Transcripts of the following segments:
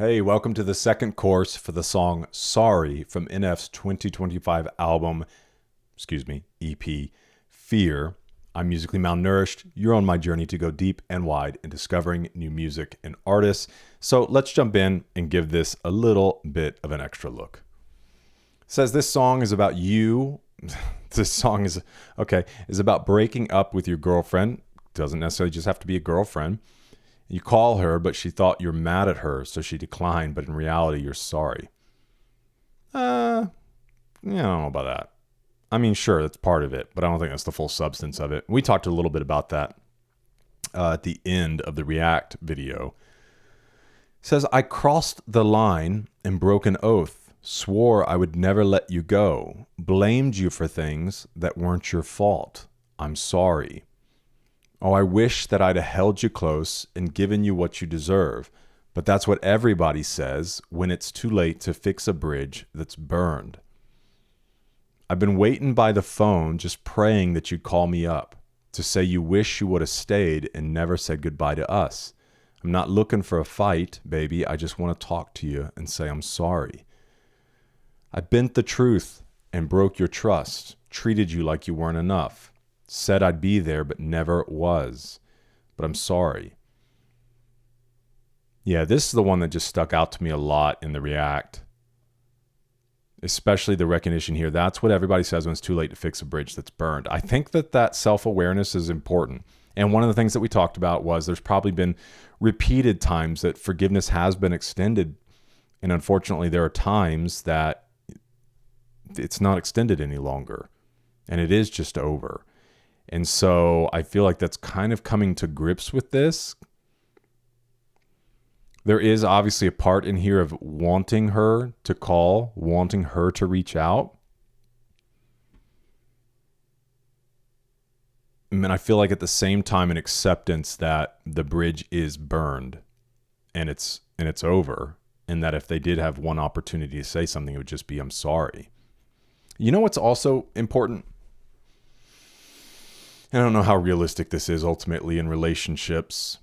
Hey, welcome to the second course for the song Sorry from NF's 2025 album, EP, Fear. I'm musically malnourished. You're on my journey to go deep and wide in discovering new music and artists. So let's jump in and give this a little bit of an extra look. It says this song is about you. This song is about breaking up with your girlfriend. Doesn't necessarily just have to be a girlfriend. You call her, but she thought you're mad at her, so she declined, but in reality, you're sorry. I don't know about that. I mean, sure, that's part of it, but I don't think that's the full substance of it. We talked a little bit about that at the end of the React video. It says, I crossed the line and broke an oath, swore I would never let you go, blamed you for things that weren't your fault. I'm sorry. Oh, I wish that I'd have held you close and given you what you deserve, but that's what everybody says when it's too late to fix a bridge that's burned. I've been waiting by the phone just praying that you'd call me up to say you wish you would have stayed and never said goodbye to us. I'm not looking for a fight, baby. I just want to talk to you and say I'm sorry. I bent the truth and broke your trust, treated you like you weren't enough. Said I'd be there, but never was. But I'm sorry. Yeah, this is the one that just stuck out to me a lot in the React. Especially the recognition here. That's what everybody says when it's too late to fix a bridge that's burned. I think that self-awareness is important. And one of the things that we talked about was there's probably been repeated times that forgiveness has been extended. And unfortunately, there are times that it's not extended any longer. And it is just over. And so I feel like that's kind of coming to grips with this. There is obviously a part in here of wanting her to call, wanting her to reach out. And I feel like at the same time an acceptance that the bridge is burned and it's over. And that if they did have one opportunity to say something, it would just be, I'm sorry. You know what's also important? I don't know how realistic this is ultimately in relationships.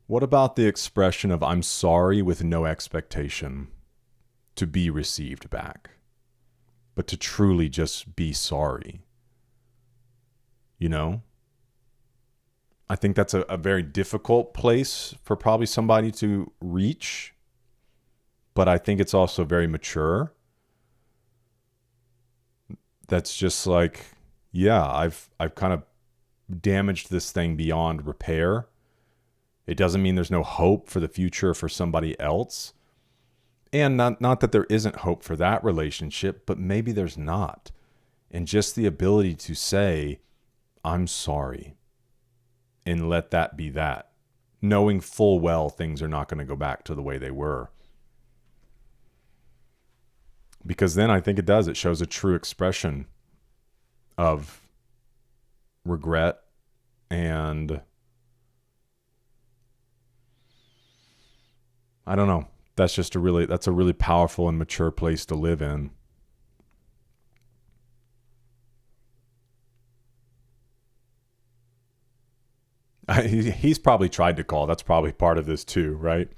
What about the expression of I'm sorry with no expectation to be received back, but to truly just be sorry? You know? I think that's a very difficult place for probably somebody to reach, but I think it's also very mature. That's just like, yeah, I've kind of damaged this thing beyond repair. It doesn't mean there's no hope for the future for somebody else. And not that there isn't hope for that relationship, but maybe there's not. And just the ability to say, I'm sorry, and let that be that, knowing full well things are not going to go back to the way they were. Because then I think it shows a true expression of regret and I don't know. That's a really powerful and mature place to live in. He's probably tried to call. That's probably part of this too, right?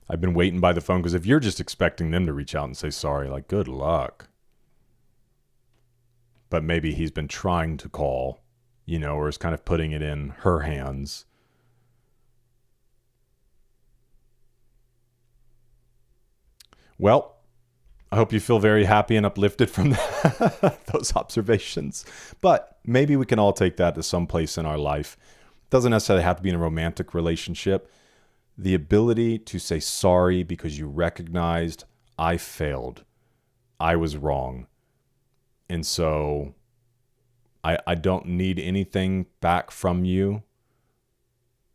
I've been waiting by the phone because if you're just expecting them to reach out and say sorry, like good luck. But maybe he's been trying to call, or is kind of putting it in her hands. Well, I hope you feel very happy and uplifted from those observations. But maybe we can all take that to some place in our life. It doesn't necessarily have to be in a romantic relationship. The ability to say sorry because you recognized I failed. I was wrong. And so I don't need anything back from you.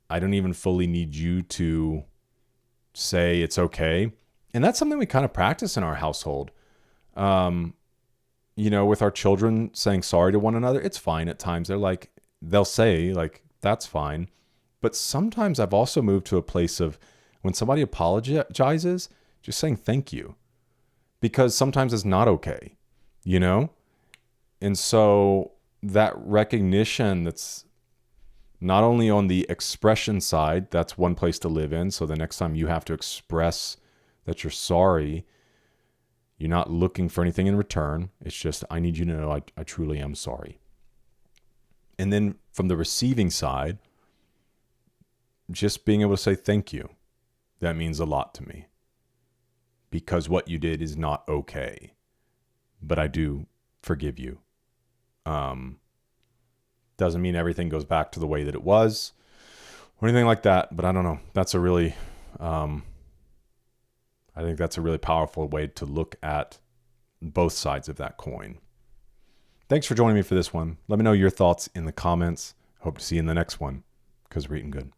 I don't even fully need you to say it's okay. And that's something we kind of practice in our household. With our children saying sorry to one another, it's fine at times. They'll say that's fine. But sometimes I've also moved to a place of when somebody apologizes, just saying thank you. Because sometimes it's not okay, And so that recognition not only on the expression side, that's one place to live in. So the next time you have to express that you're sorry, you're not looking for anything in return. It's just, I need you to know I truly am sorry. And then from the receiving side, just being able to say thank you. That means a lot to me. Because what you did is not okay. But I do forgive you. Doesn't mean everything goes back to the way that it was or anything like that. But I don't know. That's a really, I think that's a really powerful way to look at both sides of that coin. Thanks for joining me for this one. Let me know your thoughts in the comments. Hope to see you in the next one, because we're eating good.